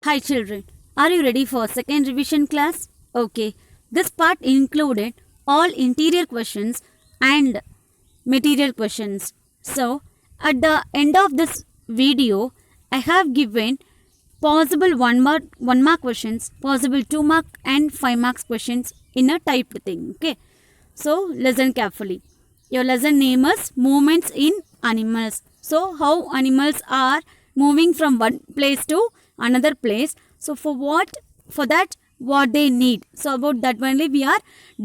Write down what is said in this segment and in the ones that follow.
Hi children, are you ready for second revision class? Okay, this part included all interior questions and material questions. So, at the end of this video, I have given possible 1 mark questions, possible 2 mark and 5 marks questions in a typed thing. Okay, so listen carefully. Your lesson name is Movements in Animals. So, how animals are moving from one place to another place. So, for that what they need. So, about that only we are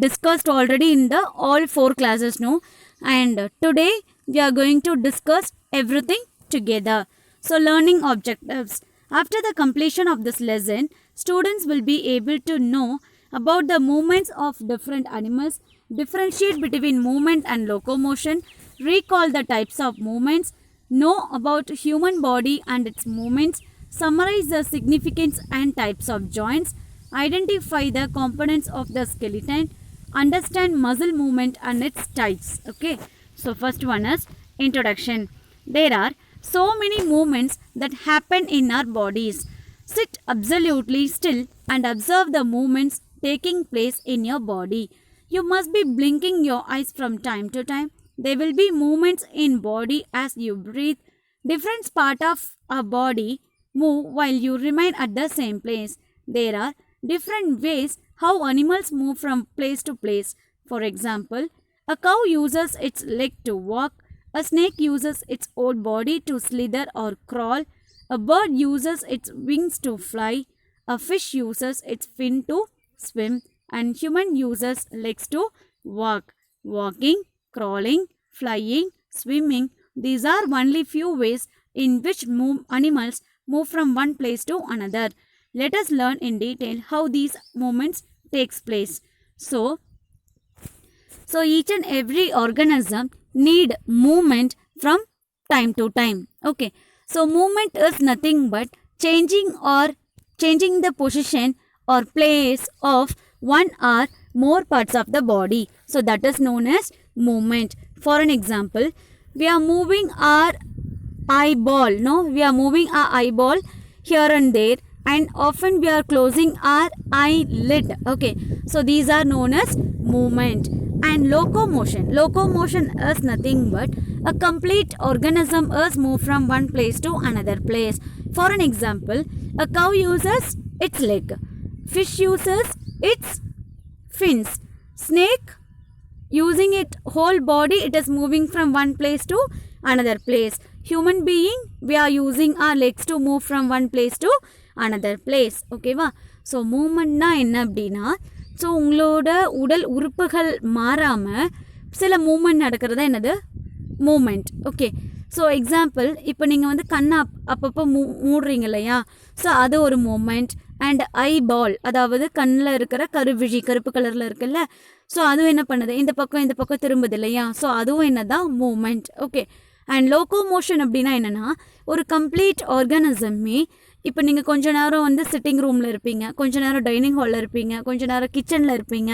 discussed already in the all 4 classes now. And today we are going to discuss everything together. So, learning objectives. After the completion of this lesson, students will be able to know about the movements of different animals, differentiate between movement and locomotion, recall the types of movements, know about human body and its movements, summarize the significance and types of joints, identify the components of the skeleton, understand muscle movement and its types. Okay, so first one is introduction. There are so many movements that happen in our bodies. Sit absolutely still and observe the movements taking place in your body. You must be blinking your eyes from time to time. There will be movements in body as you breathe. Different part of a body move while you remain at the same place. There are different ways how animals move from place to place. For example, a cow uses its leg to walk. A snake uses its whole body to slither or crawl. A bird uses its wings to fly. A fish uses its fin to swim. And human uses legs to walk. Walking, crawling, flying, swimming. These are only few ways in which animals move from one place to another. Let us learn in detail how these movements takes place. So each and every organism need movement from time to time. Okay. So movement is nothing but changing the position or place of one or more parts of the body. So that is known as movement. For an example, we are moving our eyeball. We are moving our eyeball here and there, and often we are closing our eyelid. Okay, so these are known as movement. And locomotion. Locomotion is nothing but a complete organism is moved from one place to another place. For an example, a cow uses its leg. Fish uses its fins. Snake using its whole body, it is moving from one place to another place. Human being, we are using our legs to move from one place to another place. Okay va? So movement na enna appadina, so உங்களோட உடல் உறுப்புகள் மாறாம சில moment நடக்கிறதா என்னது moment. Okay, so example இப்போ நீங்கள் வந்து கண்ணை அப்பப்போ மூடுறீங்க இல்லையா, ஸோ அது ஒரு மூமெண்ட். அண்ட் ஐபால், அதாவது கண்ணில் இருக்கிற கருவிழி கருப்பு கலரில் இருக்குல்ல, ஸோ அதுவும் என்ன பண்ணுது, இந்த பக்கம் திரும்புது இல்லையா, ஸோ அதுவும் என்னதான் மூமெண்ட். ஓகே, அண்ட் லோகோமோஷன் அப்படின்னா என்னென்னா ஒரு கம்ப்ளீட் ஆர்கானிசமே. இப்போ நீங்கள் கொஞ்ச நேரம் வந்து சிட்டிங் ரூமில் இருப்பீங்க, கொஞ்ச நேரம் டைனிங் ஹாலில் இருப்பீங்க, கொஞ்ச நேரம் கிச்சனில் இருப்பீங்க,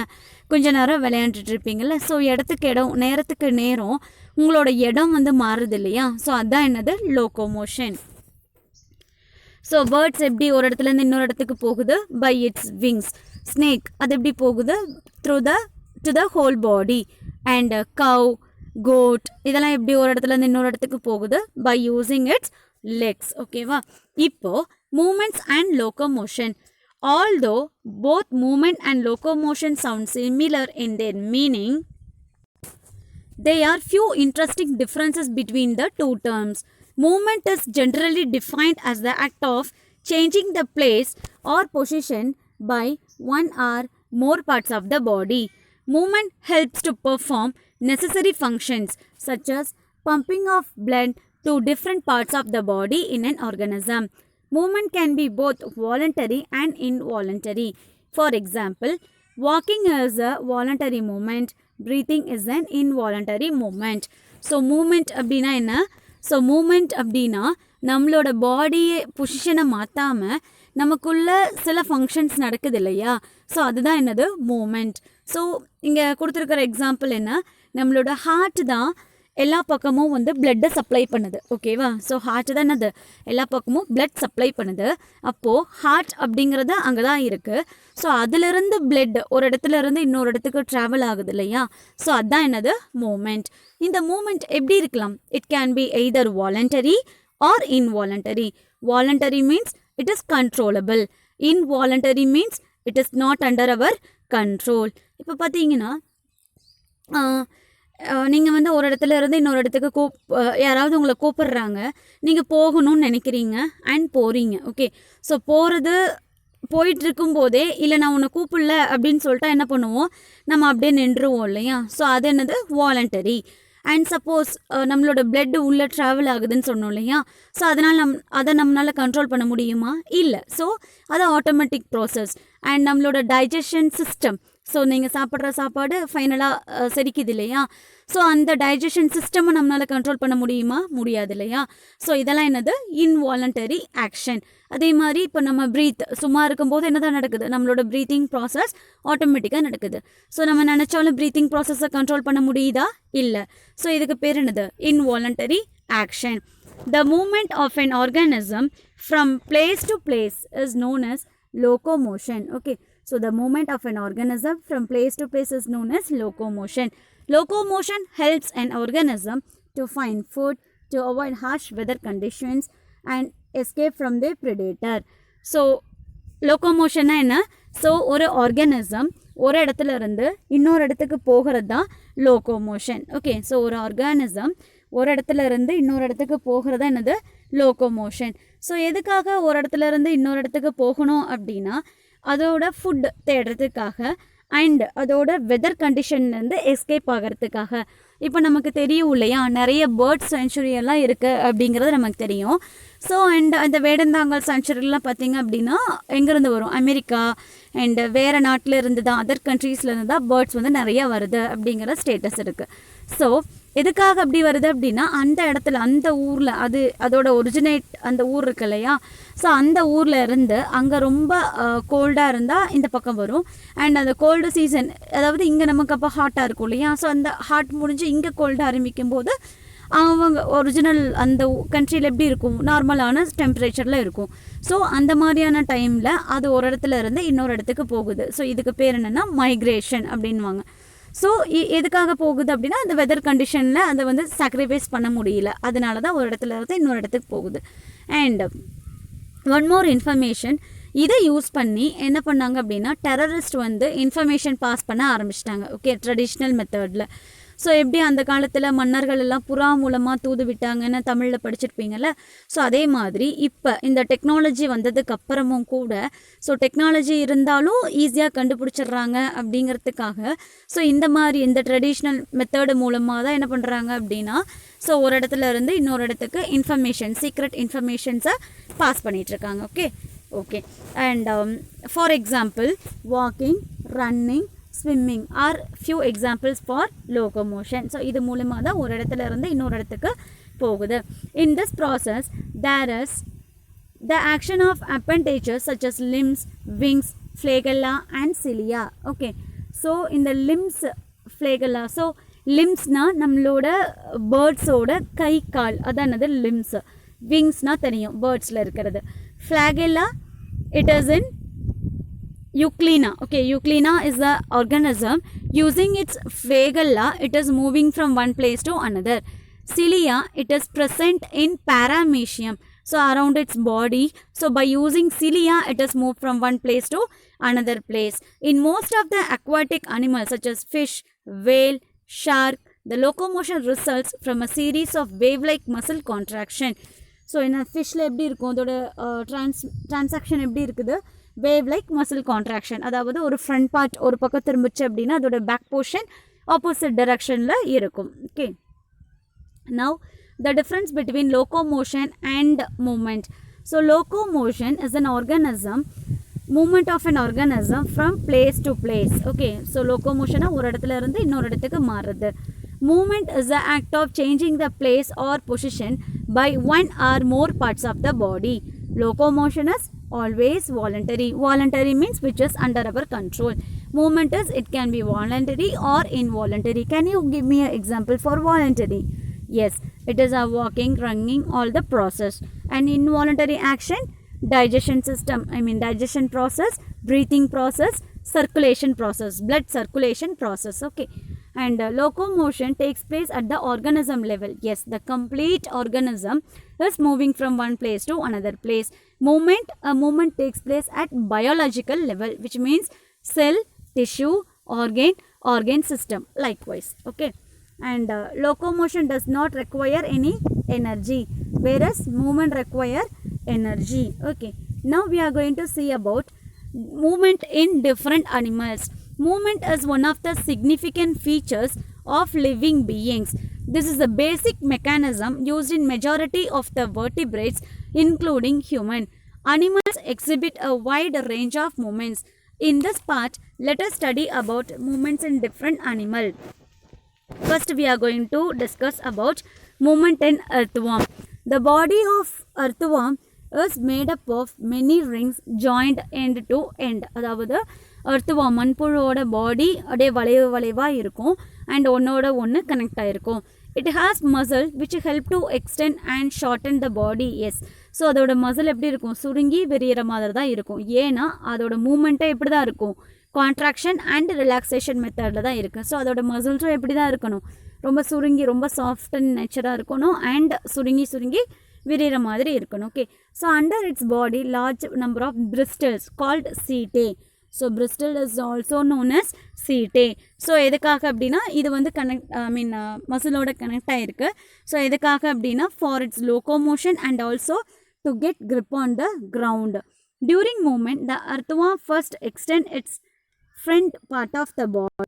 கொஞ்ச நேரம் விளையாண்டுட்டு இருப்பீங்கல்ல. ஸோ இடத்துக்கு இடம், நேரத்துக்கு நேரம் உங்களோட இடம் வந்து மாறுது இல்லையா, ஸோ அதுதான் என்னது லோகோமோஷன். ஸோ பேர்ட்ஸ் எப்படி ஒரு இடத்துலேருந்து இன்னொரு இடத்துக்கு போகுது, பை இட்ஸ் விங்ஸ். ஸ்னேக் அது எப்படி போகுது, to the whole body. And cow, goat இதெல்லாம் எப்படி ஒரு இடத்துலேருந்து இன்னொரு இடத்துக்கு போகுது, பை யூஸிங் இட்ஸ் legs. ஓகேவா, இப்போ movements and locomotion. Although both movement and locomotion sound similar in their meaning, there are few interesting differences between the two terms. Movement is generally defined as the act of changing the place or position by one or more parts of the body. Movement helps to perform necessary functions such as pumping of blood to different parts of the body in an organism. Movement can be both voluntary and involuntary. For example, walking is a voluntary movement, breathing is an involuntary movement. So movement அப்படினா என்ன, so moment அப்படின்னா நம்மளோட பாடியை பொசிஷனை மாற்றாமல் நமக்குள்ள சில functions நடக்குது இல்லையா, ஸோ அதுதான் என்னது மூமெண்ட். ஸோ இங்கே கொடுத்துருக்கிற எக்ஸாம்பிள் என்ன, நம்மளோட ஹார்ட் தான் எல்லா பக்கமும் வந்து பிளட்டை சப்ளை பண்ணுது. ஓகேவா? ஸோ ஹார்ட் தான் என்னது, எல்லா பக்கமும் பிளட் சப்ளை பண்ணுது. அப்போது ஹார்ட் அப்படிங்கிறது அங்கே தான் இருக்குது. ஸோ அதிலிருந்து பிளட் ஒரு இடத்துல இருந்து இன்னொரு இடத்துக்கு ட்ராவல் ஆகுது இல்லையா? ஸோ அதுதான் என்னது, மூமெண்ட். இந்த மூமெண்ட் எப்படி இருக்கலாம்? It can be either voluntary or involuntary. Voluntary means it is controllable. Involuntary means it is not under our control. இப்போ பார்த்தீங்கன்னா நீங்கள் வந்து ஒரு இடத்துல இருந்து இன்னொரு இடத்துக்கு யாராவது உங்களை கூப்பிடுறாங்க, நீங்கள் போகணும்னு நினைக்கிறீங்க அண்ட் போகிறீங்க. ஓகே, ஸோ போயிட்டுருக்கும் போதே இல்லை நான் உன்னை கூப்பிடல அப்படின்னு சொல்லிட்டா என்ன பண்ணுவோம், நம்ம அப்படியே நின்றுவோம் இல்லையா? ஸோ அது என்னது, வாலண்டரி. அண்ட் சப்போஸ் நம்மளோட பிளட்டு உள்ளே ட்ராவல் ஆகுதுன்னு சொன்னோம் இல்லையா? ஸோ அதனால் அதை நம்மளால் கண்ட்ரோல் பண்ண முடியுமா? இல்லை. ஸோ அது ஆட்டோமேட்டிக் ப்ராசஸ். அண்ட் நம்மளோட டைஜஷன் சிஸ்டம், ஸோ நீங்கள் சாப்பிட்ற சாப்பாடு ஃபைனலாக செரிக்குது இல்லையா? ஸோ அந்த டைஜஷன் சிஸ்டமை நம்மளால் கண்ட்ரோல் பண்ண முடியுமா? முடியாது இல்லையா? ஸோ இதெல்லாம் என்னது, இன்வாலண்டரி ஆக்ஷன். அதே மாதிரி இப்போ நம்ம சும்மா இருக்கும்போது என்ன தான் நடக்குது, நம்மளோட ப்ரீத்திங் ப்ராசஸ் ஆட்டோமேட்டிக்காக நடக்குது. ஸோ நம்ம நினச்சாலும் ப்ரீத்திங் ப்ராசஸை கண்ட்ரோல் பண்ண முடியுதா? இல்லை. ஸோ இதுக்கு பேர் என்னது, involuntary action. The movement of an organism from place to place is known as locomotion. Okay, so the movement of an organism from place to place is known as locomotion. Locomotion helps an organism to find food, to avoid harsh weather conditions and escape from the predator. So locomotion என்ன? So ஒரு organism ஒரு இடத்துல இருந்து இன்னொரு இடத்துக்கு போகிறது தான் locomotion. Okay, so ஒரு ஆர்கானிசம் ஒரு இடத்துல இருந்து இன்னொரு இடத்துக்கு போகிறதா என்னது, லோகோமோஷன். ஸோ எதுக்காக ஒரு இடத்துல இருந்து இன்னொரு இடத்துக்கு போகணும் அப்படின்னா, அதோட ஃபுட் தேடுறதுக்காக அண்ட் அதோட வெதர் கண்டிஷன்லேருந்து எஸ்கேப் ஆகிறதுக்காக. இப்போ நமக்கு தெரியும் இல்லையா, நிறைய பேர்ட்ஸ் சென்ச்சுரி எல்லாம் இருக்குது அப்படிங்கிறது நமக்கு தெரியும். ஸோ அண்ட் அந்த வேடந்தாங்கல் சென்ச்சுரிலாம் பார்த்திங்க அப்படின்னா எங்கேருந்து வரும், அமெரிக்கா அண்ட் வேறு நாட்டில் இருந்து தான், அதர் கண்ட்ரீஸ்லேருந்து தான் பேர்ட்ஸ் வந்து நிறையா வருது அப்படிங்கிற ஸ்டேட்டஸ் இருக்குது. ஸோ எதுக்காக அப்படி வருது அப்படின்னா, அந்த இடத்துல அந்த ஊரில் அதோட ஒரிஜினேட் அந்த ஊர் இருக்கு இல்லையா? ஸோ அந்த ஊரில் இருந்து அங்கே ரொம்ப கோல்டாக இருந்தால் இந்த பக்கம் வரும். அண்ட் அந்த கோல்டு சீசன், அதாவது இங்கே நமக்கு அப்போ ஹாட்டாக இருக்கும் இல்லையா? ஸோ அந்த ஹாட் முடிஞ்சு இங்கே கோல்டு ஆரம்பிக்கும் போது அவங்க ஒரிஜினல் அந்த கண்ட்ரியில் எப்படி இருக்கும், நார்மலான டெம்பரேச்சரில் இருக்கும். ஸோ அந்த மாதிரியான டைமில் அது ஒரு இடத்துல இருந்து இன்னொரு இடத்துக்கு போகுது. ஸோ இதுக்கு பேர் என்னென்னா மைக்ரேஷன் அப்படின்வாங்க. ஸோ எதுக்காக போகுது அப்படின்னா, அந்த வெதர் கண்டிஷனில் அதை வந்து சாக்ரிஃபைஸ் பண்ண முடியல, அதனால தான் ஒரு இடத்துல இருந்து இன்னொரு இடத்துக்கு போகுது. அண்ட் ஒன் மோர் இன்ஃபர்மேஷன், இதை யூஸ் பண்ணி என்ன பண்ணாங்க அப்படின்னா, டெரரிஸ்ட் வந்து இன்ஃபர்மேஷன் பாஸ் பண்ண ஆரம்பிச்சிட்டாங்க. ஓகே, ட்ரெடிஷ்னல் மெத்தடில். ஸோ எப்படி அந்த காலத்தில் மன்னர்கள் எல்லாம் புறா மூலமாக தூது விட்டாங்கன்னு தமிழில் படிச்சிருப்பீங்கள்ல. ஸோ அதே மாதிரி இப்போ இந்த டெக்னாலஜி வந்ததுக்கு அப்புறமும் கூட, ஸோ டெக்னாலஜி இருந்தாலும் ஈஸியாக கண்டுபிடிச்சிடுறாங்க அப்படிங்கிறதுக்காக, ஸோ இந்த மாதிரி இந்த ட்ரெடிஷ்னல் மெத்தடு மூலமாக தான் என்ன பண்ணுறாங்க அப்படின்னா, ஸோ ஒரு இடத்துல இருந்து இன்னொரு இடத்துக்கு இன்ஃபர்மேஷன், சீக்ரெட் இன்ஃபர்மேஷன்ஸை பாஸ் பண்ணிகிட்ருக்காங்க. Okay and for example, walking, running, swimming are few examples for locomotion. So இது மூலமாக தான் ஒரு இடத்துல இருந்து இன்னொரு இடத்துக்கு போகுது. In this process there is the action of appendages such as limbs, wings, flagella and cilia. Okay, so இந்த லிம்ஸ், ஃப்ளேகல்லா, ஸோ லிம்ஸ்னால் நம்மளோட பேர்ட்ஸோட கை கால், அதானது லிம்ஸ். விங்ஸ்னால் தெரியும் பேர்ட்ஸில் இருக்கிறது. ஃப்ளாகெல்லா, it is in Euglena. Okay, Euglena is the organism. Using its flagella, it is moving from one place to another. Cilia, it is present in paramecium, so around its body. So by using cilia, it is moved from one place to another place. In most of the aquatic animals such as fish, whale, shark, the locomotion results from a series of wave-like muscle contraction. So என்ன ஃபிஷ்ஷில் எப்படி இருக்கும், அதோட transaction எப்படி இருக்குது, wave like muscle contraction. அதாவது ஒரு front part ஒரு பக்கம் திரும்பிச்சு அப்படின்னா அதோட பேக் போர்ஷன் ஆப்போசிட் டைரக்ஷனில் இருக்கும். Okay, now the difference between locomotion and movement. So locomotion is an organism, movement of an organism from place to place. Okay, so லோகோமோஷனாக ஒரு இடத்துல இருந்து இன்னொரு இடத்துக்கு மாறுறது. Movement is the act of changing the place or position by one or more parts of the body. Locomotion is always voluntary. Voluntary means which is under our control. Movement is, it can be voluntary or involuntary. Can you give me an example for voluntary? Yes, it is a walking, running, all the process. And involuntary action, digestion system, digestion process, breathing process, circulation process, blood circulation process. Okay. And locomotion takes place at the organism level. Yes, the complete organism is moving from one place to another place. Movement takes place at biological level, which means cell, tissue, organ system likewise. Okay. And locomotion does not require any energy, whereas movement require energy. Okay. Now we are going to see about movement in different animals. Movement is one of the significant features of living beings. This is a basic mechanism used in majority of the vertebrates, including human. Animals exhibit a wide range of movements. In this part, let us study about movements in different animals. First, we are going to discuss about movement in earthworm. The body of earthworm is made up of many rings joined end to end. அதாவது earthworm மண்புழுவோட பாடி அப்படியே வளைவாக இருக்கும் and ஒன்னோட ஒன்று connect ஆகிருக்கும். It has muscle which help to extend and shorten the body. Yes. So அதோட muscle எப்படி இருக்கும், சுருங்கி விரிகிற மாதிரி தான் இருக்கும். ஏன்னா அதோட மூமெண்ட்டே எப்படி தான் இருக்கும், கான்ட்ராக்ஷன் அண்ட் ரிலாக்ஸேஷன் மெத்தடில் தான் இருக்குது. ஸோ அதோட மசில்ஸும் எப்படி தான் இருக்கணும், ரொம்ப சுருங்கி ரொம்ப சாஃப்ட் அண்ட் நேச்சராக இருக்கணும் அண்ட் சுருங்கி விரிகிற மாதிரி இருக்கணும். Okay. So under its body large number of bristles called setae. So bristle is also known as setae. So எதுக்காக அப்படின்னா இது வந்து மசிலோட கனெக்ட் ஆகிருக்கு. ஸோ எதுக்காக அப்படின்னா for it's locomotion and also to get grip on the ground. During movement, the earthworm first extends its front part of the body,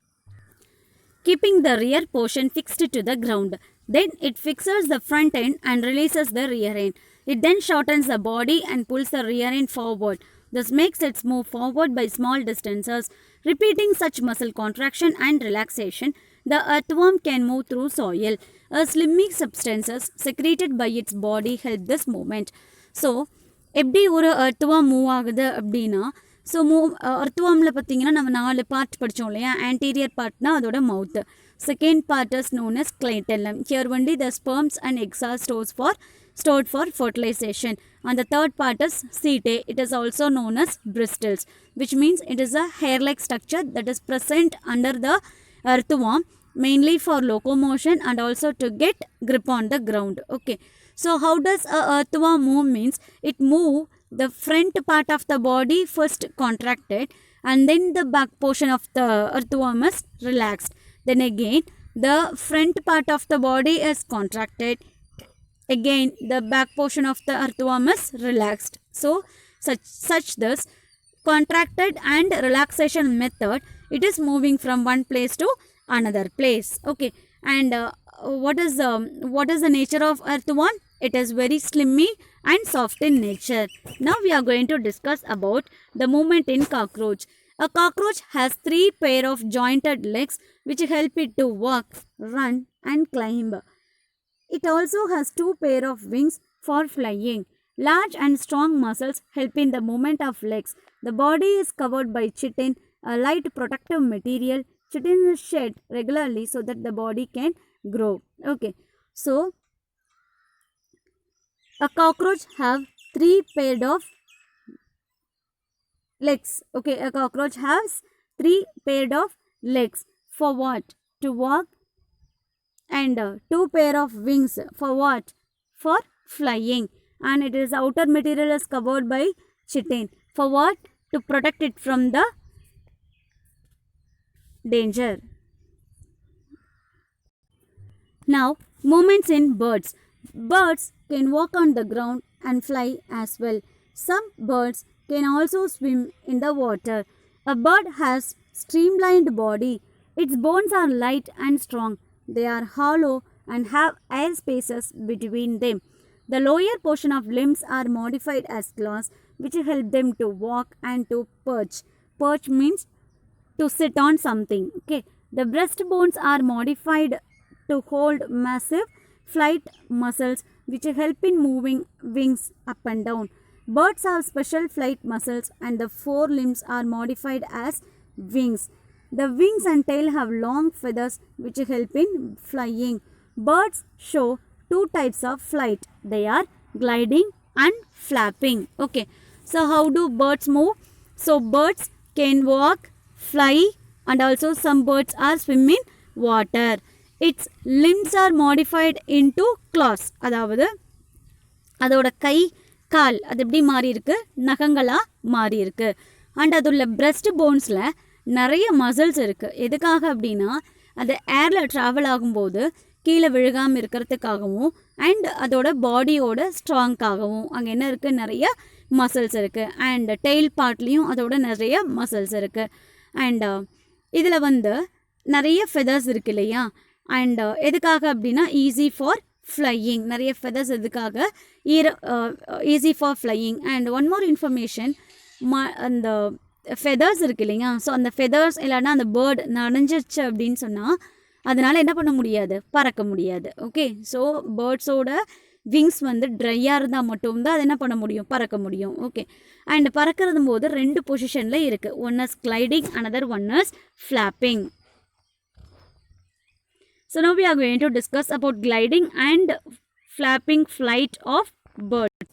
keeping the rear portion fixed to the ground. Then it fixes the front end and releases the rear end. It then shortens the body and pulls the rear end forward. This makes it move forward by small distances. Repeating such muscle contraction and relaxation, the earthworm can move through soil. A slimy substances secreted by its body help this movement. So எப்படி ஒரு earthworm move ஆகுது அப்படின்னா, so earthwormல பார்த்தீங்கன்னா நம்ம 4 part படித்தோம் இல்லையா. Anterior பார்ட்னா அதோட mouth. Second part is known as clitellum. Here only the sperms and eggs are stored for fertilization. And the third part is setae. It is also known as bristles, which means it is a hair-like structure that is present under the earthworm, mainly for locomotion and also to get grip on the ground. Okay. So how does a earthworm move means, it move the front part of the body first contracted and then the back portion of the earthworm is relaxed. Then again the front part of the body is contracted. Again the back portion of the earthworm is relaxed. So such this contracted and relaxation method, it is moving from one place to another place. Okay. And what is the nature of earthworm? It is very slimy and soft in nature. Now we are going to discuss about the movement in cockroach. A cockroach has 3 pair of jointed legs which help it to walk, run and climb. It also has 2 pair of wings for flying. Large and strong muscles help in the movement of legs. The body is covered by chitin, a light protective material. Chitin is shed regularly so that the body can grow. Okay. So a cockroach have 3 pair of legs. Okay, a cockroach has 3 pair of legs. For what? To walk. And 2 pair of wings. For what? For flying. And it is outer material is covered by chitin. For what? To protect it from the danger. Now, movements in birds. Birds can walk on the ground and fly as well. Some birds can also swim in the water. A bird has streamlined body. Its bones are light and strong. They are hollow and have air spaces between them. The lower portion of limbs are modified as claws, which help them to walk and to perch. Perch means to sit on something. Okay. The breast bones are modified to hold massive flight muscles which help in moving wings up and down. Birds have special flight muscles and the 4 limbs are modified as wings. The wings and tail have long feathers which help in flying. Birds show two types of flight. They are gliding and flapping. Okay, so how do birds move? So birds can walk, fly, and also some birds are swim in water. Its limbs are modified into claws. அதாவது அதோட கை கால் அது எப்படி மாறி இருக்கு, நகங்களாக மாறி இருக்கு. And அதுள்ள breast போன்ஸில் நிறைய muscles இருக்குது. எதுக்காக அப்படின்னா அது ஏரில் ட்ராவல் ஆகும்போது கீழே விழுகாமல் இருக்கிறதுக்காகவும் அண்ட் அதோட பாடியோட ஸ்ட்ராங்காகவும் அங்கே என்ன இருக்குது, நிறைய மசில்ஸ் இருக்குது. அண்ட் டெய்ல் பார்ட்லேயும் அதோட நிறைய மசில்ஸ் இருக்குது. அண்ட் இதில் வந்து நிறைய ஃபெதர்ஸ் இருக்குது இல்லையா. அண்ட் எதுக்காக அப்படின்னா ஈஸி ஃபார் ஃப்ளையிங். நிறைய ஃபெதர்ஸ் எதுக்காக, easy for flying. And one more information, அந்த ஃபெதர்ஸ் இருக்குது இல்லையா. ஸோ அந்த ஃபெதர்ஸ் இல்லைன்னா அந்த பேர்டு நனைஞ்சிருச்சு அப்படின்னு சொன்னால் அதனால் என்ன பண்ண முடியாது, பறக்க முடியாது. ஓகே, ஸோ பேர்ட்ஸோட விங்ஸ் வந்து ட்ரையாக இருந்தால் மட்டும்தான் அது என்ன பண்ண முடியும், பறக்க முடியும். ஓகே, அண்ட் பறக்கிறது போது ரெண்டு பொசிஷனில் இருக்குது. One is gliding, another one is flapping. So now we are going to discuss about gliding and flapping flight of bird.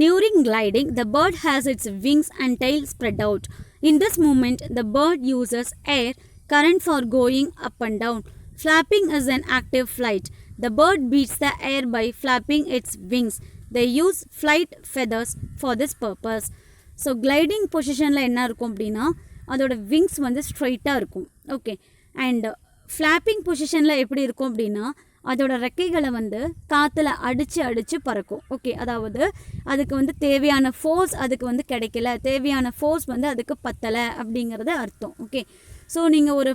During gliding, the bird has its wings and tail spread out. In this movement, the bird uses air current for going up and down. Flapping is an active flight. The bird beats the air by flapping its wings. They use flight feathers for this purpose. So gliding positionல என்ன இருக்கும் அப்படின்னா அதோட wings வந்து ஸ்ட்ரைட்டாக இருக்கும். Okay, and flapping பொசிஷனில் எப்படி இருக்கும் அப்படின்னா அதோட ரெக்கைகளை வந்து காற்றுல அடித்து பறக்கும். ஓகே, அதாவது அதுக்கு வந்து தேவையான ஃபோர்ஸ் அதுக்கு வந்து கிடைக்கல, தேவையான ஃபோர்ஸ் வந்து அதுக்கு பத்தலை அப்படிங்கிறது அர்த்தம். ஓகே, ஸோ நீங்கள்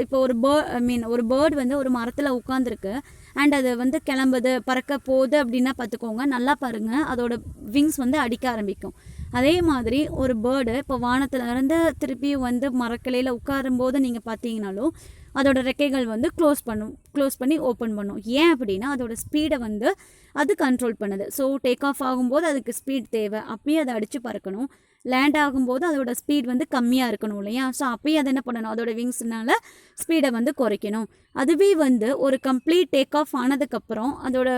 இப்போ ஒரு பேர்டு வந்து ஒரு மரத்தில் உட்காந்துருக்கு அண்ட் அது வந்து கிளம்புது, பறக்க போகுது அப்படின்னா பார்த்துக்கோங்க, நல்லா பாருங்கள், அதோட விங்ஸ் வந்து அடிக்க ஆரம்பிக்கும். அதே மாதிரி ஒரு பேர்டு இப்போ வானத்துலேருந்து திருப்பியும் வந்து மரக்கிளையில் உட்காரும்போது நீங்கள் பார்த்தீங்கன்னாலும் அதோட ரெக்கைகள் வந்து க்ளோஸ் பண்ணி ஓப்பன் பண்ணும். ஏன் அப்படின்னா அதோட ஸ்பீடை வந்து அது கண்ட்ரோல் பண்ணுது. ஸோ டேக் ஆஃப் ஆகும்போது அதுக்கு ஸ்பீட் தேவை, அப்பயே அதை அடித்து பறக்கணும். லேண்ட் ஆகும்போது அதோட ஸ்பீட் வந்து கம்மியாக இருக்கணும் இல்லையா. ஸோ அப்பயே அதை என்ன பண்ணணும், அதோட விங்ஸ்னால ஸ்பீடை வந்து குறைக்கணும். அதுவே வந்து ஒரு கம்ப்ளீட் டேக் ஆஃப் ஆனதுக்கப்புறம் அதோட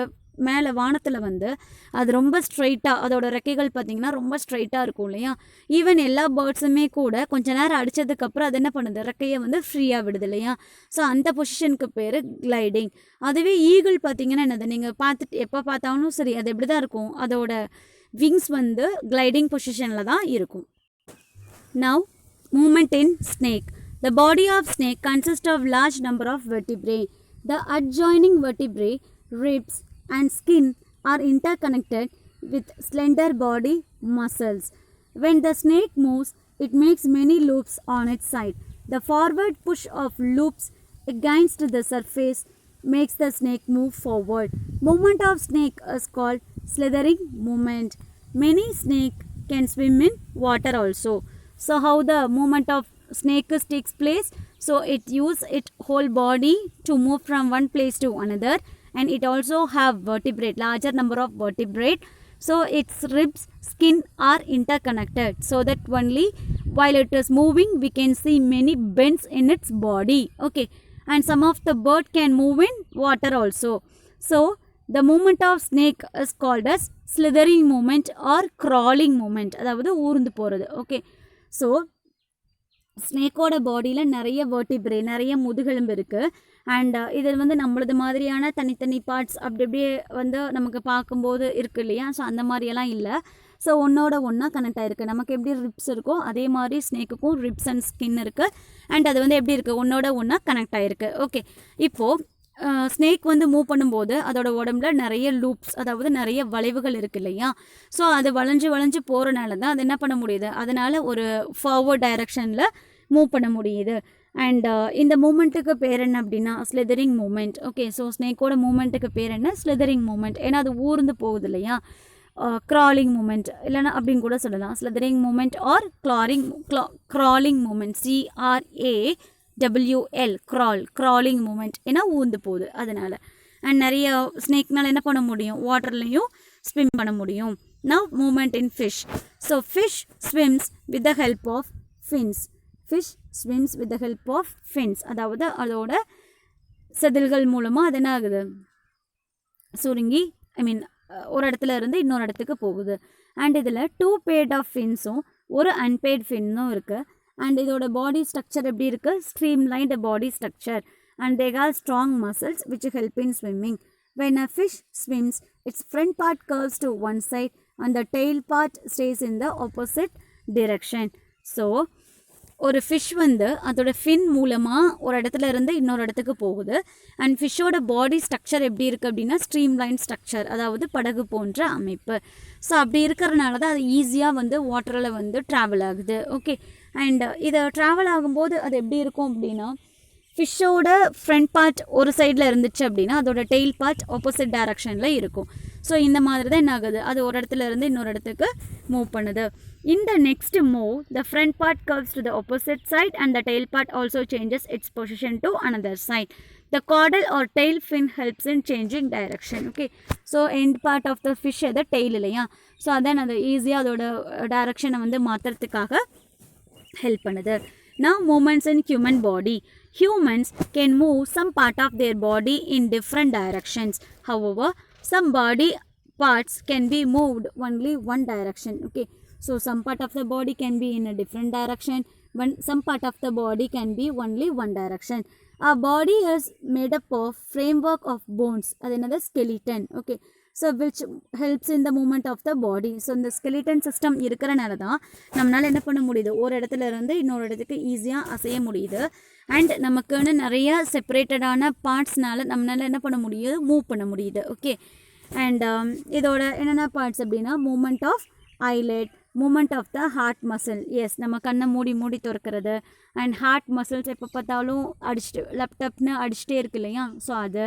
மேலே வானத்தில் வந்து அது ரொம்ப ஸ்ட்ரைட்டாக, அதோட ரெக்கைகள் பார்த்திங்கன்னா ரொம்ப ஸ்ட்ரைட்டாக இருக்கும் இல்லையா. ஈவன் எல்லா பேர்ட்ஸுமே கூட கொஞ்ச நேரம் அடித்ததுக்கப்புறம் அது என்ன பண்ணுது, ரெக்கையை வந்து ஃப்ரீயாக விடுது இல்லையா. ஸோ அந்த பொசிஷனுக்கு பேர் கிளைடிங். அதுவே ஈகிள் பார்த்திங்கன்னா என்னது, நீங்கள் பார்த்துட்டு எப்போ பார்த்தாலும் சரி அது எப்படி தான் இருக்கும், அதோட விங்ஸ் வந்து கிளைடிங் பொசிஷனில் தான் இருக்கும். Now, movement in snake. The body of snake consists of large number of vertebrae. The adjoining vertebrae, ribs and skin are interconnected with slender body muscles. When the snake moves, it makes many loops on its side. The forward push of loops against the surface makes the snake move forward. Movement of snake is called slithering movement. Many snake can swim in water also. So how the movement of snake takes place? So it uses its whole body to move from one place to another, and it also have vertebrate, larger number of vertebrate. So its ribs, skin are interconnected, so that only while it is moving we can see many bends in its body. Okay, and some of the bird can move in water also. So the movement of snake is called as slithering movement or crawling movement, அதாவது ஊர்ந்து போகிறது. Okay, so ஸ்னேக்கோட பாடியில் நிறைய வெர்டிப்ரே, நிறைய முதுகெலும்பு இருக்குது. And இதில் வந்து நம்மளது மாதிரியான தனித்தனி பார்ட்ஸ் அப்படி அப்படியே வந்து நமக்கு பார்க்கும்போது இருக்குது இல்லையா. ஸோ அந்த மாதிரியெல்லாம் இல்லை. ஸோ ஒன்றோட ஒன்றா கனெக்ட் ஆகிருக்கு. நமக்கு எப்படி ரிப்ஸ் இருக்கோ அதே மாதிரி ஸ்னேக்குக்கும் ரிப்ஸ் அண்ட் ஸ்கின் இருக்குது. அண்ட் அது வந்து எப்படி இருக்குது, ஒன்றோட ஒன்றா கனெக்ட் ஆகிருக்கு. ஓகே, இப்போது ஸ்னேக் வந்து மூவ் பண்ணும்போது அதோட உடம்புல நிறைய லூப்ஸ், அதாவது நிறைய வளைவுகள் இருக்குது இல்லையா. ஸோ அது வளைஞ்சு போகிறனால தான் அது என்ன பண்ண முடியுது, அதனால் ஒரு ஃபார்வர்ட் டைரக்ஷனில் மூவ் பண்ண முடியுது. அண்ட் இந்த மூமெண்ட்டுக்கு பேர் என்ன அப்படின்னா ஸ்லிதரிங் மூமெண்ட். ஓகே, ஸோ ஸ்னேக்கோட மூமெண்ட்டுக்கு பேர் என்ன, ஸ்லிதரிங் மூமெண்ட். ஏன்னா அது ஊர்ந்து போகுது இல்லையா. க்ராலிங் மூமெண்ட் இல்லைன்னா அப்படின்னு கூட சொல்லலாம். Slithering movement or crawling movement, CRAWL, crawling movement. ஏன்னா ஊர்ந்து போகுது அதனால். அண்ட் நிறைய ஸ்னேக்னால் என்ன பண்ண முடியும், வாட்டர்லேயும் ஸ்விம் பண்ண முடியும். Now movement in fish. So fish swims with the help of fins. Fish swims with the help of fins, அதாவது அதோட செதில்கள் மூலமாக அது என்ன ஆகுது, சுருங்கி ஒரு இடத்துல இருந்து இன்னொரு இடத்துக்கு போகுது. அண்ட் இதில் 2 paired ஆஃப் ஃபின்ஸும் ஒரு அன்பெய்ட் ஃபின்னும் இருக்குது. அண்ட் இதோட பாடி ஸ்ட்ரக்சர் எப்படி இருக்குது, streamlined body structure. And they have strong muscles which help in swimming. When a fish swims, its front part curves to one side and the tail part stays in the opposite direction. So ஒரு fish வந்து அதோட fin மூலமாக ஒரு இடத்துல இருந்து இன்னொரு இடத்துக்கு போகுது. அண்ட் ஃபிஷ்ஷோட பாடி ஸ்ட்ரக்சர் எப்படி இருக்குது அப்படின்னா ஸ்ட்ரீம்லைன் ஸ்ட்ரக்சர், அதாவது படகு போன்ற அமைப்பு. ஸோ அப்படி இருக்கிறனால தான் அது ஈஸியாக வந்து வாட்டரில் வந்து ட்ராவல் ஆகுது. ஓகே, அண்ட் இதை ட்ராவல் ஆகும்போது அது எப்படி இருக்கும் அப்படின்னா, ஃபிஷ்ஷோட ஃப்ரண்ட் பார்ட் ஒரு சைடில் இருந்துச்சு அப்படின்னா அதோட டெய்ல் பார்ட் ஆப்போசிட் டைரக்ஷனில் இருக்கும். ஸோ இந்த மாதிரி தான் என்ன ஆகுது, அது ஒரு இடத்துல இருந்து இன்னொரு இடத்துக்கு மூவ் பண்ணுது. In the next move, the front part curves to the opposite side and the tail part also changes its position to another side. The caudal or tail fin helps in changing direction. Okay, so end part of the fish the tail இல்லையா, so அதான் அது ஈஸியாக அதோட டைரக்ஷனை வந்து மாற்றுறதுக்காக help பண்ணுது. Now movements in human body. Humans can move some part of their body in different directions. However, some body parts can be moved only one direction. Okay, so some part of the body can be in a different direction, some part of the body can be only one direction. Our body is made up of framework of bones, அது என்னது skeleton. Okay, so which helps in the movement of the body. So இந்த skeleton system இருக்கிறனால தான் நம்மளால் என்ன பண்ண முடியுது, ஒரு இடத்துல இருந்து இன்னொரு இடத்துக்கு ஈஸியாக அசைய முடியுது. அண்ட் நமக்குன்னு நிறைய செப்பரேட்டடான பார்ட்ஸ்னால நம்மளால் என்ன பண்ண முடியுது, மூவ் பண்ண முடியுது. ஓகே, அண்ட் இதோட என்னென்ன பார்ட்ஸ் அப்படின்னா movement of eyelid, movement of the heart muscle. Yes, நம்ம கண்ணை மூடி மூடி திறக்கிறது. அண்ட் ஹார்ட் மசில்ஸ் எப்போ பார்த்தாலும் அடிச்சுட்டு லேப்டாப்னு அடிச்சுட்டே இருக்கு இல்லையா, ஸோ அது.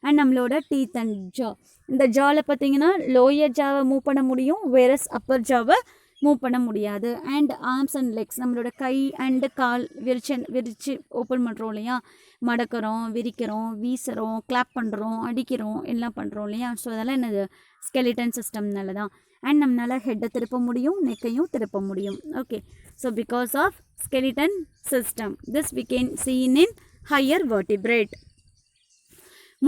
அண்ட் நம்மளோட டீத் அண்ட் ஜா, இந்த ஜாவில் பார்த்தீங்கன்னா லோயர் ஜாவை மூவ் பண்ண முடியும், வேறஸ் அப்பர் ஜாவை மூவ் பண்ண முடியாது. அண்ட் ஆர்ம்ஸ் அண்ட் லெக்ஸ், நம்மளோட கை அண்டு கால் விரிச்சு ஓப்பன் பண்ணுறோம் இல்லையா, மடக்கிறோம், விரிக்கிறோம், வீசுகிறோம், கிளாப் பண்ணுறோம், அடிக்கிறோம், எல்லாம் பண்ணுறோம் இல்லையா. ஸோ அதெல்லாம் என்னது ஸ்கெலிட்டன் சிஸ்டம்னால தான். அண்ட் நம்மளால் ஹெட்டை திருப்ப முடியும், நெக்கையும் திருப்ப முடியும். Okay, so because of skeleton system, this we can see in higher vertebrate.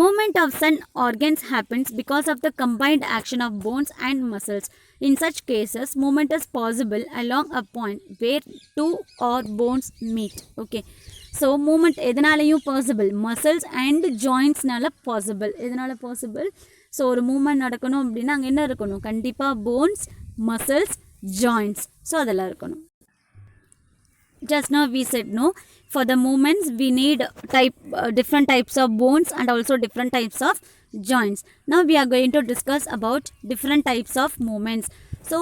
Movement of some organs happens because of the combined action of bones and muscles. In such cases, movement is possible along a point where two or bones meet. Okay, so movement எதனாலையும் possible, muscles and jointsனால possible. எதனால possible, so ஒரு moment நடக்கணும் அப்படின்னா அங்கே என்ன இருக்கணும், கண்டிப்பாக bones, muscles, joints, so அதெல்லாம் இருக்கணும். Just now we said no, for the movements we need different types of bones and also different types of joints. Now we are going to discuss about different types of movements. So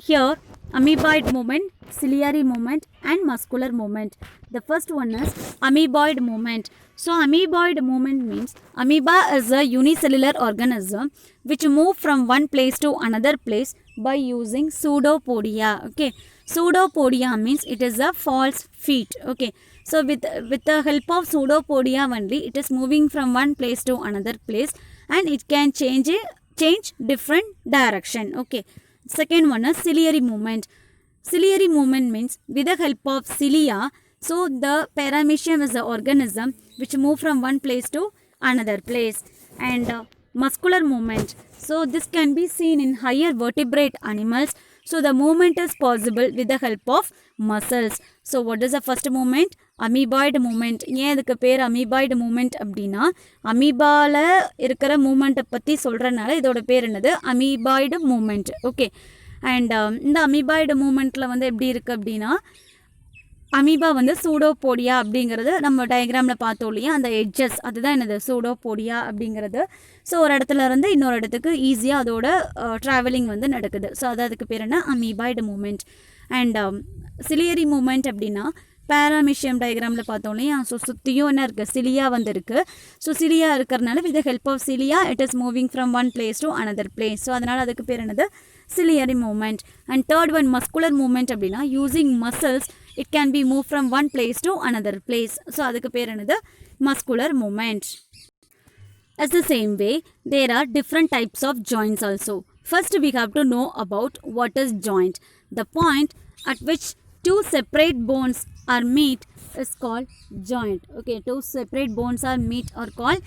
here amoeboid movement, ciliary movement and muscular movement. The first one is amoeboid movement. So amoeboid movement means amoeba is a unicellular organism which move from one place to another place by using pseudopodia. Okay, pseudopodia means it is a false feet. Okay, so with the help of pseudopodia only it is moving from one place to another place and it can change different direction. Okay, second one is ciliary movement. Ciliary movement means with the help of cilia, so the paramecium is the organism which move from one place to another place. And muscular movement, so this can be seen in higher vertebrate animals. So the movement is possible with the help of muscles. So what is the first movement, amoeboid movement. ஏன் இதுக்கு பேர் amoeboid movement அப்படின்னா அமீபால இருக்கிற மூமெண்ட்டை பற்றி சொல்கிறனால இதோட பேர் என்னது, amoeboid movement. ஓகே, அண்ட் இந்த amoeboid மூமெண்ட்டில் வந்து எப்படி இருக்குது அப்படின்னா, அமீபா வந்து சூடோபோடியா அப்படிங்கிறது நம்ம டயக்ராமில் பார்த்தோம் இல்லையா, அந்த எட்ஜஸ் அதுதான் என்னது சூடோபோடியா அப்படிங்கிறது. ஸோ ஒரு இடத்துல இருந்து இன்னொரு இடத்துக்கு ஈஸியாக அதோட ட்ராவலிங் வந்து நடக்குது. ஸோ அது அதுக்கு பேர் என்ன, amoeboid movement. And ciliary movement அப்படின்னா பேராமிஷியம் டயக்ராமில் பார்த்தோம் இல்லையா, ஸோ சுற்றியும் என்ன இருக்குது, சிலியா வந்து இருக்குது. ஸோ சிலியா இருக்கிறனால with help of cilia it is moving from one place to another place. So அதனால் அதுக்கு பேர் என்னது, ciliary movement. And third one muscular movement அப்படின்னா using muscles it can be moved from one place to another place. So அதுக்கு பேர் என்னது, muscular movement. As the same way there are different types of joints also. First we have to know about what is joint. The point at which two separate bones are meet is called joint. Okay, two separate bones are meet or called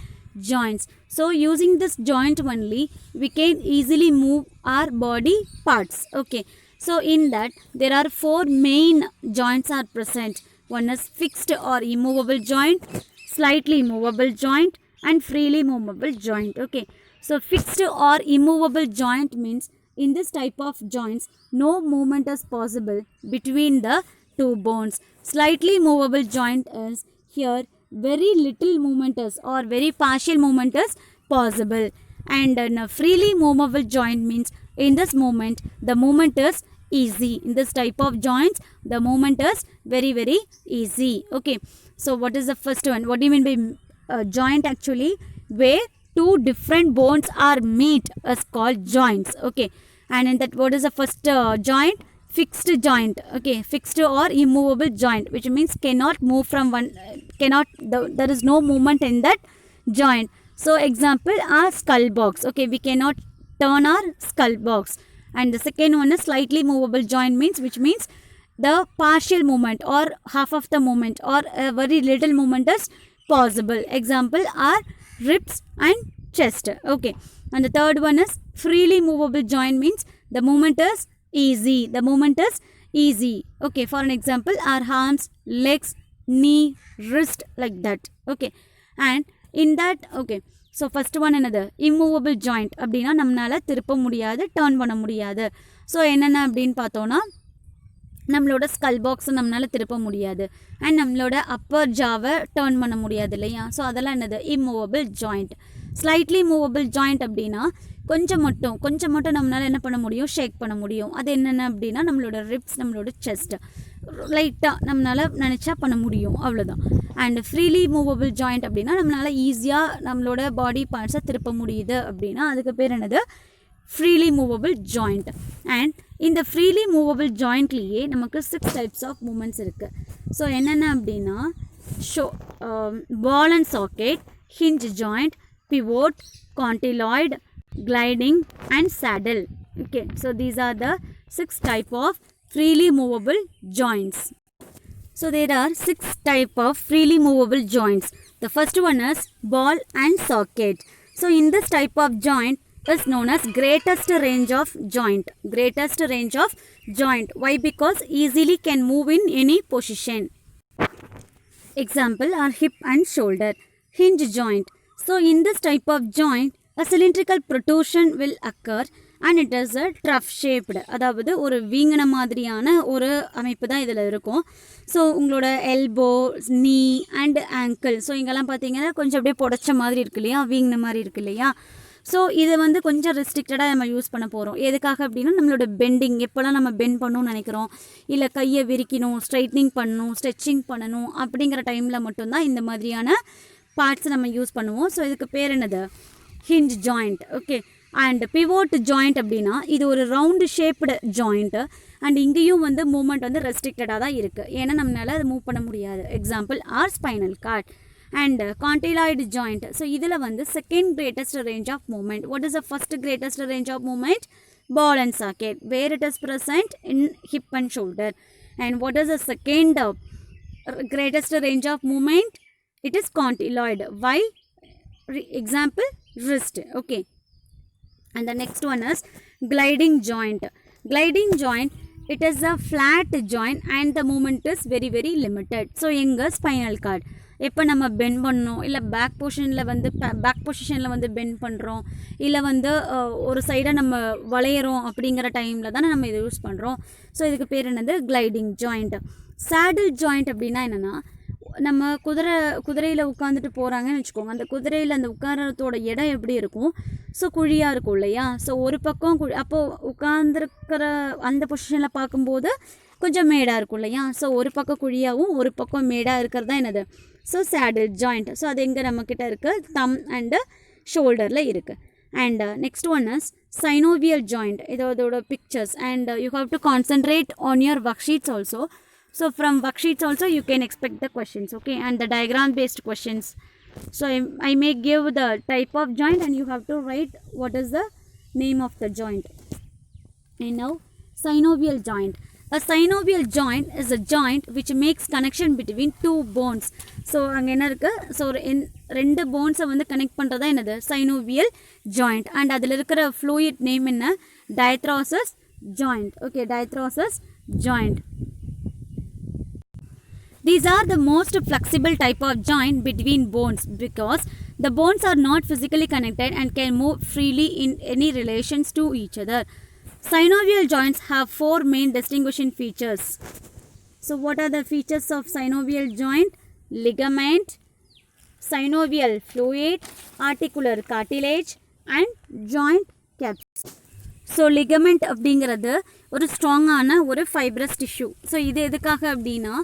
joints. So using this joint only we can easily move our body parts. Okay, so in that there are four main joints are present. One is fixed or immovable joint, slightly movable joint, and freely movable joint. Okay, so fixed or immovable joint means in this type of joints no movement is possible between the two bones. Slightly movable joint is here very little movement is or very partial movement is possible, and a freely movable joint means in this movement the movement is easy. In this type of joints the movement is very easy. Okay, so what is the first one? What do you mean by joint? Actually, where two different bones are meet is called joints. Okay, and in that what is the first joint? Fixed joint. Okay, fixed or immovable joint, which means cannot move from one, there is no movement in that joint. So example, our skull box. Okay, we cannot turn our skull box. And the second one is slightly movable joint means, which means the partial movement or half of the movement or a very little movement is possible. Example are ribs and chest. Okay, and the third one is freely movable joint means the movement is easy. The movement is easy. Okay, for an example, our arms, legs, knee, wrist, like that. Okay, and in that, okay, so first one another immovable joint அப்படினா நம்மனால திருப்ப முடியாது, turn பண்ண முடியாது. So என்னென்ன அப்படின்னு பார்த்தோன்னா நம்மளோட ஸ்கல் பாக்ஸை நம்மளால் திருப்ப முடியாது, அண்ட் நம்மளோட அப்பர் ஜாவை டர்ன் பண்ண முடியாது இல்லையா. ஸோ அதெல்லாம் என்னது immovable joint. Slightly movable joint அப்படின்னா கொஞ்சம் மட்டும் நம்மளால் என்ன பண்ண முடியும், ஷேக் பண்ண முடியும். அது என்னென்ன அப்படின்னா நம்மளோட ரிப்ஸ், நம்மளோட செஸ்ட் லைட்டாக நம்மளால் நினச்சா பண்ண முடியும், அவ்வளோதான். அண்ட் ஃப்ரீலி மூவபிள் ஜாயிண்ட் அப்படின்னா நம்மளால் ஈஸியாக நம்மளோட பாடி பார்ட்ஸை திருப்ப முடியுது அப்படின்னா அதுக்கு பேர் என்னது, ஃப்ரீலி மூவபிள் ஜாயிண்ட். அண்ட் இந்த ஃப்ரீலி மூவபிள் ஜாயிண்ட்லேயே நமக்கு 6 டைப்ஸ் ஆஃப் மூமெண்ட்ஸ் இருக்குது. ஸோ என்னென்ன அப்படின்னா ball and socket, hinge joint, pivot, condyloid, gliding and saddle. Okay, so these are the 6 type of freely movable joints. So there are 6 type of freely movable joints. The first one is ball and socket. So in this type of joint is known as greatest range of joint. Greatest range of joint. Why? Because easily can move in any position. Example are hip and shoulder. Hinge joint. So in this type of joint a cylindrical protrusion will occur and it is a trough shaped. அதாவது ஒரு வீங்கின மாதிரியான ஒரு அமைப்பு தான் இதில் இருக்கும். So உங்களோட elbow, நீ அண்ட் ஆங்கிள், ஸோ இங்கெல்லாம் பார்த்தீங்கன்னா கொஞ்சம் அப்படியே புடைச்ச மாதிரி இருக்கு இல்லையா, வீங்கின மாதிரி இருக்கு இல்லையா. ஸோ இதை வந்து கொஞ்சம் ரெஸ்ட்ரிக்டடாக நம்ம யூஸ் பண்ண போகிறோம். எதுக்காக அப்படின்னா நம்மளோட பெண்டிங், எப்போல்லாம் நம்ம பெண்ட் பண்ணணும்னு நினைக்கிறோம், இல்லை கையை விரிக்கணும், ஸ்ட்ரைட்னிங் பண்ணணும், ஸ்ட்ரெச்சிங் பண்ணணும் அப்படிங்கிற டைமில் மட்டும்தான் இந்த மாதிரியான பார்ட்ஸ் நம்ம யூஸ் பண்ணுவோம். ஸோ இதுக்கு பேர் என்னது, hinge joint. Okay, and pivot joint அப்படின்னா இது ஒரு ரவுண்டு ஷேப்டு ஜாயிண்ட்டு, அண்ட் இங்கேயும் வந்து மூவ்மெண்ட் வந்து ரெஸ்ட்ரிக்டடாக தான் இருக்குது, ஏன்னா நம்மளால் அதை மூவ் பண்ண முடியாது. Example or spinal cord. And condyloid joint. So இதில் வந்து second greatest range of movement. What is the first greatest range of movement? ball and socket, where it is present in hip and shoulder. And what is the second greatest range of movement? It is condyloid. Why? Example, wrist. Okay, and the next one is gliding joint. Gliding joint, it is a flat joint and the movement is very limited. So எங்க spinal cord எப்போ நம்ம bend பண்ணோம், இல்லை back பொசிஷனில் வந்து bend பண்ணுறோம், இல்லை வந்து ஒரு சைடாக நம்ம வளையிறோம் அப்படிங்கிற டைமில் தானே நம்ம இதை யூஸ் பண்ணுறோம். ஸோ இதுக்கு பேர் என்னது, கிளைடிங் ஜாயிண்ட். சேடில் ஜாயிண்ட் அப்படின்னா என்னென்னா, நம்ம குதிரையில் உட்காந்துட்டு போகிறாங்கன்னு வச்சுக்கோங்க, அந்த குதிரையில் அந்த உட்காரத்தோட இடம் எப்படி இருக்கும், ஸோ குழியாக இருக்கும் இல்லையா. ஸோ ஒரு பக்கம் அப்போது உட்காந்துருக்கிற அந்த பொசிஷனில் பார்க்கும்போது கொஞ்சம் மேடாக இருக்கும் இல்லையா. ஸோ ஒரு பக்கம் குழியாகவும் ஒரு பக்கம் மேடாக இருக்கிறது தான் என்னது, ஸோ சேடில் ஜாயிண்ட். ஸோ அது எங்கே நம்மக்கிட்ட இருக்குது, தம் அண்டு ஷோல்டரில் இருக்குது. And next one is synovial joint. இதோட pictures and you have to concentrate on your worksheets also. So from worksheets also you can expect the questions, okay, and the diagram based questions. So I may give the type of joint and you have to write what is the name of the joint. And now synovial joint. A synovial joint is a joint which makes connection between two bones. So அங்க என்ன இருக்கு? So ரெண்டு போன்ஸை வந்து connect பண்ணுறதா என்னது synovial joint. And அதில் இருக்கிற fluid name என்ன? Diatrosis joint. Okay, diatrosis joint. These are the most flexible type of joint between bones because the bones are not physically connected and can move freely in any relations to each other. Synovial joints have four main distinguishing features. So what are the features of synovial joint? Ligament, synovial fluid, articular cartilage and joint capsule. So ligament அப்படிங்கிறது ஒரு ஸ்ட்ராங்கான ஒரு fibrous tissue. So இது எதுக்காக அப்படின்னா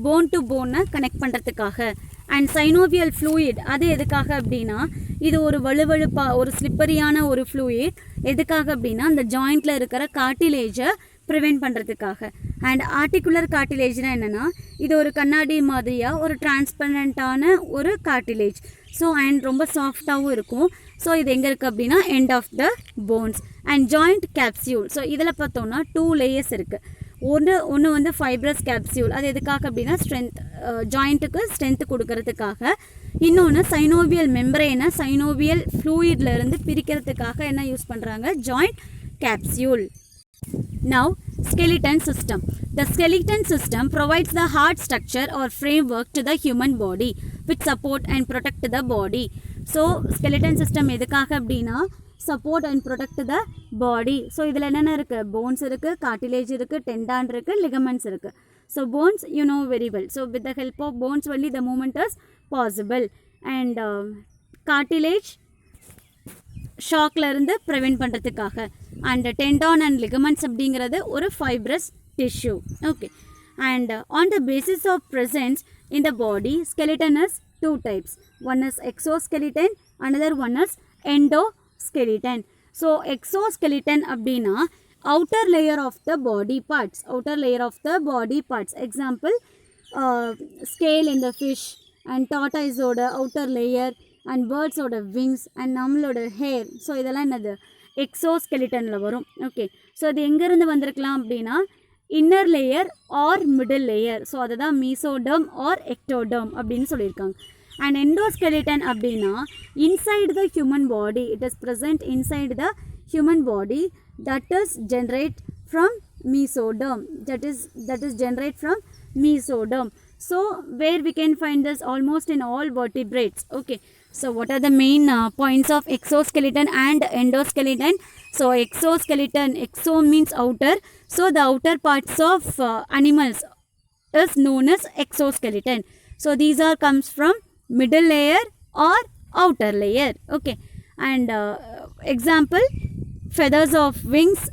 phone to போனை connect பண்ணுறதுக்காக. And synovial fluid அது எதுக்காக அப்படின்னா இது ஒரு வலுவழுப்பாக ஒரு ஸ்லிப்பரியான ஒரு ஃப்ளூயிட். எதுக்காக அப்படின்னா அந்த ஜாயிண்டில் இருக்கிற கார்டிலேஜை ப்ரிவெண்ட் பண்ணுறதுக்காக. அண்ட் ஆர்டிகுலர் கார்டிலேஜ்னால் என்னென்னா இது ஒரு கண்ணாடி மாதிரியாக ஒரு டிரான்ஸ்பரண்ட்டான ஒரு கார்டிலேஜ். ஸோ அண்ட் ரொம்ப சாஃப்டாகவும் இருக்கும். ஸோ இது எங்கே இருக்குது அப்படின்னா end of the bones. And joint capsule. So இதில் பார்த்தோம்னா 2 லேயர்ஸ் இருக்குது. ஒன்று வந்து ஃபைப்ரஸ் கேப்சியூல். அது எதுக்காக அப்படின்னா ஸ்ட்ரென்த் ஜாயிண்ட்டுக்கு ஸ்ட்ரென்த் கொடுக்கறதுக்காக. இன்னொன்று சைனோவியல் மெம்பரேனை சைனோவியல் ஃப்ளூயிட்லேருந்து பிரிக்கிறதுக்காக என்ன யூஸ் பண்ணுறாங்க? Joint capsule. Now, skeleton system. The skeleton system provides the hard structure or framework to the human body which support and protect the body. So, skeleton system எதுக்காக அப்படின்னா support and protect the body. So, இதில் என்னென்ன இருக்குது? bones இருக்குது, cartilage இருக்குது, tendon இருக்குது, ligaments இருக்குது. So, bones you know very well. So, with the help of bones only the movement is possible. And cartilage ஷாக்லேருந்து ப்ரிவெண்ட் பண்ணுறதுக்காக. அண்ட் டெண்டான் அண்ட் லிகமெண்ட்ஸ் அப்படிங்கிறது ஒரு fibrous tissue. Okay. And on the basis of presence in the body skeleton is 2 types. One is exoskeleton, another one is endoskeleton. So exoskeleton அப்படின்னா outer layer of the body parts. outer layer of the body parts. Example, scale in the fish and tortoise ஓட outer layer and birds ஓட wings and நம்மளோட hair. So இதெல்லாம் என்னது எக்ஸோஸ்கெலிட்டனில் வரும். Okay. So அது எங்கேருந்து வந்திருக்கலாம் அப்படின்னா inner layer or middle layer. So அதை தான் மீசோடர்ம் ஆர் எக்டோடர்ம் அப்படின்னு சொல்லியிருக்காங்க. அண்ட் எண்டோஸ்கெலிட்டன் அப்படின்னா inside the human body. It is present inside the human body that is generate from mesoderm. That is generate from mesoderm. So where we can find this almost in all vertebrates. Okay. So what are the main points of exoskeleton and endoskeleton? So exoskeleton, exo means outer. So the outer parts of animals is known as exoskeleton. So these are comes from middle layer or outer layer. Okay. And example, feathers of wings,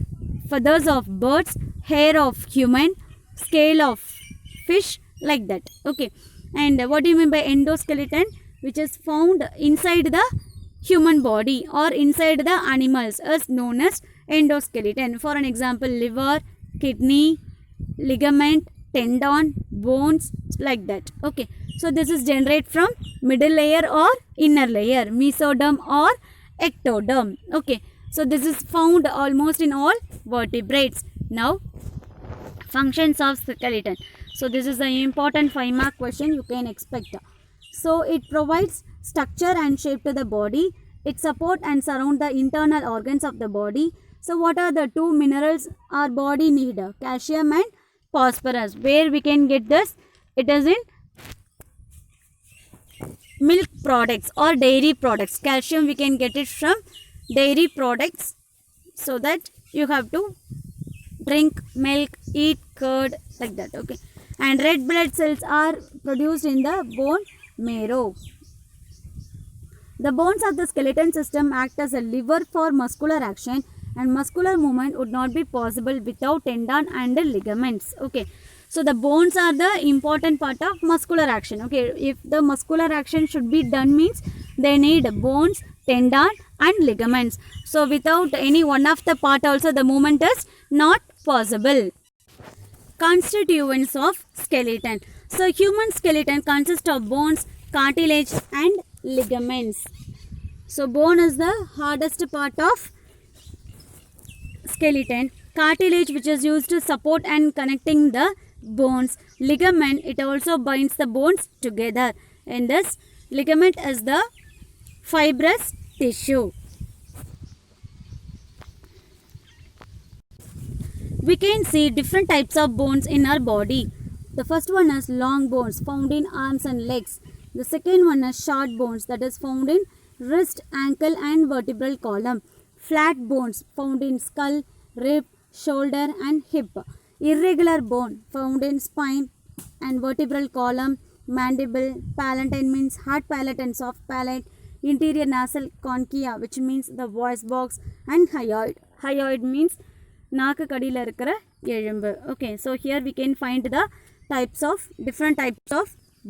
feathers of birds, hair of human, scale of fish, like that. Okay. And what do you mean by endoskeleton? Which is found inside the human body or inside the animals is known as endoskeleton. For an example, liver, kidney, ligament, tendon, bones, like that. Okay. So this is generate from middle layer or inner layer, mesoderm or ectoderm. Okay. So this is found almost in all vertebrates. Now, functions of skeleton. So this is an important 5-mark question you can expect. So it provides structure and shape to the body. It support and surround the internal organs of the body. So what are the 2 minerals our body need? Calcium and phosphorus. Where we can get this? It is in milk products or dairy products. Calcium we can get it from dairy products. So that you have to drink milk, eat curd, like that. Okay. And red blood cells are produced in the bone marrow. The bones of the skeleton system act as a lever for muscular action, and muscular movement would not be possible without tendon and ligaments. Okay. So the bones are the important part of muscular action. Okay. If the muscular action should be done means they need bones, tendon and ligaments. So without any one of the part also the movement is not possible. Constituents of skeleton. So human skeleton consists of bones, cartilage and ligaments. So bone is the hardest part of skeleton. cartilage, which is used to support and connecting the bones. Ligament, it also binds the bones together. And this ligament is the fibrous tissue. We can see different types of bones in our body. The first one is long bones found in arms and legs. The second one is short bones that is found in wrist, ankle and vertebral column. Flat bones found in skull, rib, shoulder and hip. Irregular bone found in spine and vertebral column, mandible. Palatine means hard palate and soft palate. Interior nasal conchia, which means the voice box, and hyoid. Hyoid means நாக்கு கடியில் இருக்கிற எலும்பு. Okay, so here we can find the different types of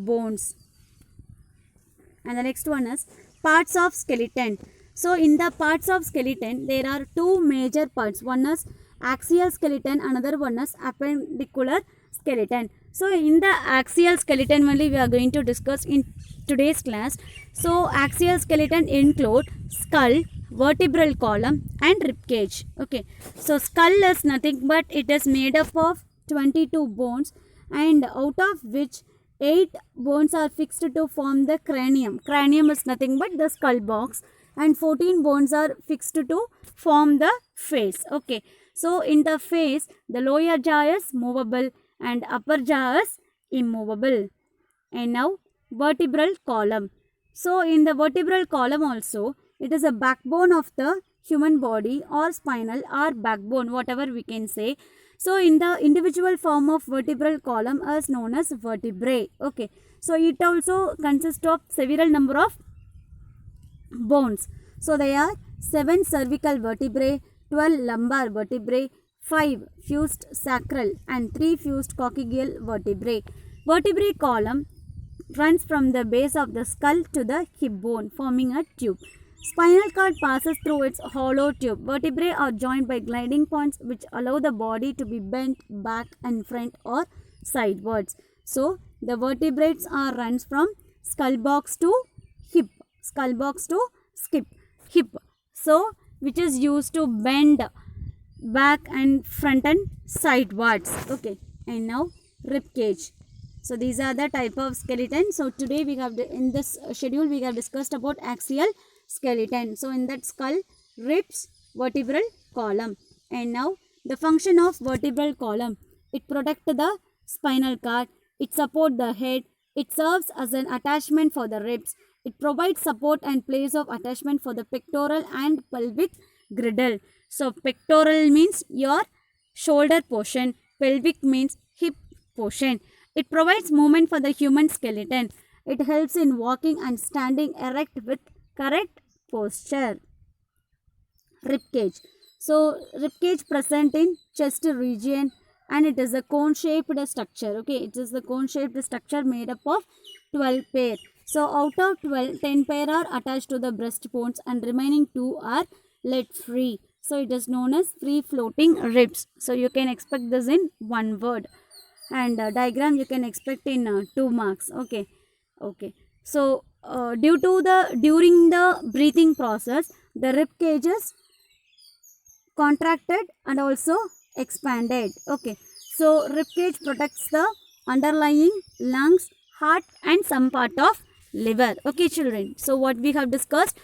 bones. And the next one is parts of skeleton. So in the parts of skeleton there are two major parts. One is axial skeleton, another one is appendicular skeleton. So in the axial skeleton only we are going to discuss in today's class. So axial skeleton include skull, vertebral column and rib cage. Okay, so skull is nothing but it is made up of 22 bones, and out of which 8 bones are fixed to form the cranium. Cranium is nothing but the skull box, and 14 bones are fixed to form the face. Okay, so in the face the lower jaw is movable and upper jaw is immovable. And now vertebral column. So in the vertebral column also, it is a backbone of the human body, or spinal or backbone, whatever we can say. So in the individual form of vertebral column is known as vertebrae. Okay, so it also consists of several number of bones. So they are 7 cervical vertebrae, 12 lumbar vertebrae, 5 fused sacral and 3 fused coccygeal vertebrae. Vertebrae column runs from the base of the skull to the hip bone, forming a tube. Spinal cord passes through its hollow tube. Vertebrae are joined by gliding points which allow the body to be bent back and front or sidewards. So the vertebrae are runs from skull box to hip, skull box to hip. So which is used to bend back and front and sidewards. Okay, and now rib cage. So these are the type of skeleton. So today we have in this schedule we have discussed about axial skeleton. So in that skull, ribs, vertebral column. And now the function of vertebral column. It protects the spinal cord. It supports the head. It serves as an attachment for the ribs. It provides support and place of attachment for the pectoral and pelvic girdle. So pectoral means your shoulder portion. Pelvic means hip portion. It provides movement for the human skeleton. It helps in walking and standing erect with correct posture. Rib cage. So rib cage present in chest region, and it is a cone shaped structure. Okay, it is the cone shaped structure made up of 12 pair. So out of 12, 10 pair are attached to the breastbones and remaining 2 are let free. So it is known as free floating ribs. So you can expect this in one word, and diagram you can expect in 2 marks. Okay. So during the breathing process, the rib cage is contracted and also expanded. Okay, so rib cage protects the underlying lungs, heart and some part of liver. Okay children, so what we have discussed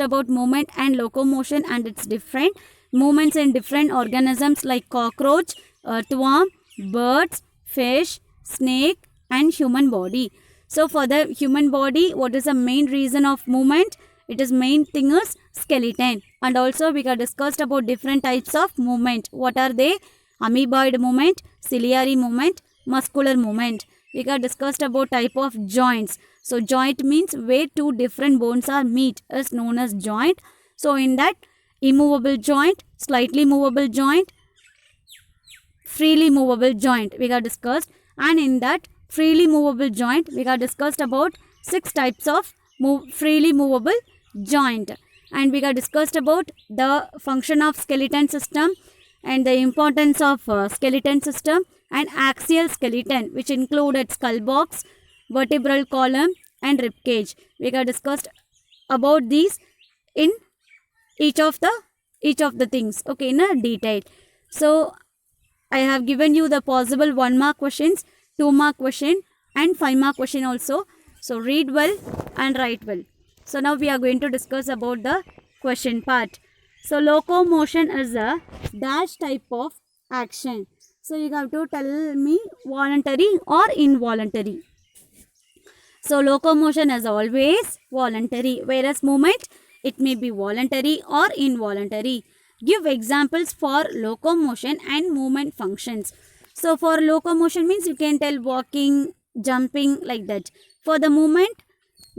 about movement and locomotion and its different movements in different organisms like cockroach, earthworm, birds, fish, snake and human body. So for the human body, what is the main reason of movement? It is main thing is skeleton. And also we have discussed about different types of movement. What are they? Amoeboid movement, ciliary movement, muscular movement. We have discussed about type of joints. So joint means where 2 different bones are meet is known as joint. So in that, immovable joint, slightly movable joint, freely movable joint we have discussed. And in that freely movable joint we have discussed about 6 types of freely movable joint, and we have discussed about the function of skeleton system and the importance of skeleton system and axial skeleton, which included skull box, vertebral column and rib cage. We have discussed about these in each of the things, okay, in a detail. So I have given you the possible 1 mark questions, 2 mark question and 5 mark question also. So read well and write well. So now we are going to discuss about the question part. So locomotion is a dash type of action. So you have to tell me voluntary or involuntary. So locomotion is always voluntary, whereas movement, it may be voluntary or involuntary. Give examples for locomotion and movement functions. So for locomotion means you can tell walking, jumping, like that. For the movement,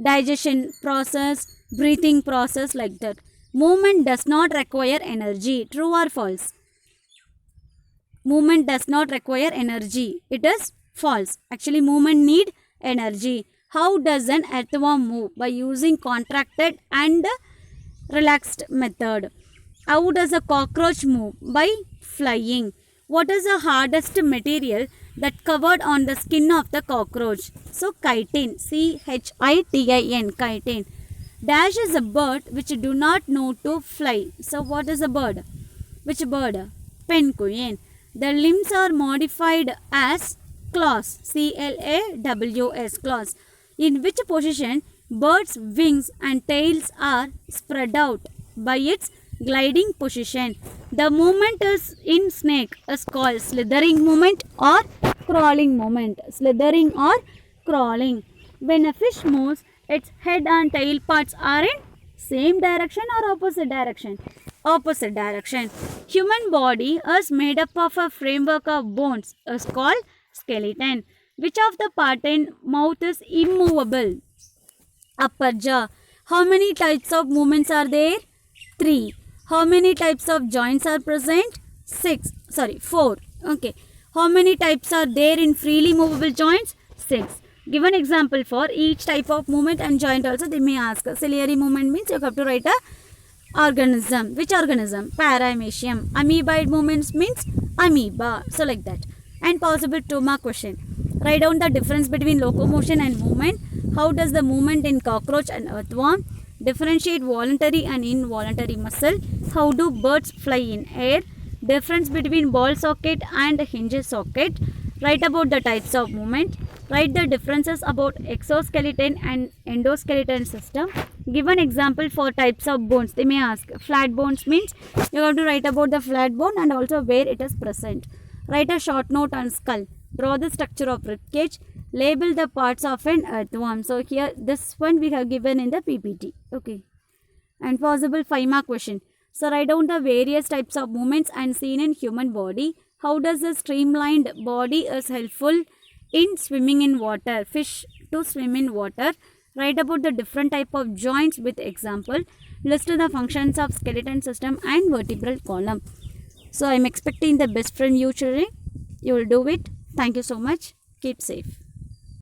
digestion process, breathing process, like that. Movement does not require energy. True or false? Movement does not require energy. It is false. Actually, movement need energy. How does an earthworm move? By using contracted and relaxed method. How does a cockroach move? By flying. What is the hardest material that covered on the skin of the cockroach? So chitin. CHITIN. Chitin. Dash is a bird which do not know to fly. So what is a bird? Which bird? Penguin. The limbs are modified as claws. CLAWS. Claws. In which position bird's wings and tails are spread out by its gliding position. The movement is in snake is called slithering movement or crawling movement. Slithering or crawling. When a fish moves, its head and tail parts are in same direction or opposite direction? Opposite direction. Human body is made up of a framework of bones is called skeleton. Which of the part in mouth is immovable? Upper jaw. How many types of movements are there? 3. How many types of joints are present? 4. Okay. How many types are there in freely movable joints? 6. Give an example for each type of movement and joint also they may ask. Ciliary movement means you have to write a organism. Which organism? Paramecium. Amoeboid movements means amoeba. So like that. And possible 2 mark question. Write down the difference between locomotion and movement. How does the movement in cockroach and earthworm? Differentiate voluntary and involuntary muscle. How do birds fly in air? Difference between ball socket and hinge socket. Write about the types of movement. Write the differences about exoskeleton and endoskeleton system. Give an example for types of bones. They may ask. Flat bones means you have to write about the flat bone and also where it is present. Write a short note on skull. Draw the structure of ribcage. Label the parts of an earthworm. So here this one we have given in the PPT. Okay. And possible 5 mark question. So write down the various types of movements and seen in human body. How does the streamlined body is helpful in swimming in water? Fish to swim in water. Write about the different type of joints with example. List the functions of skeleton system and vertebral column. So I am expecting the best from you children. You will do it. Thank you so much. Keep safe.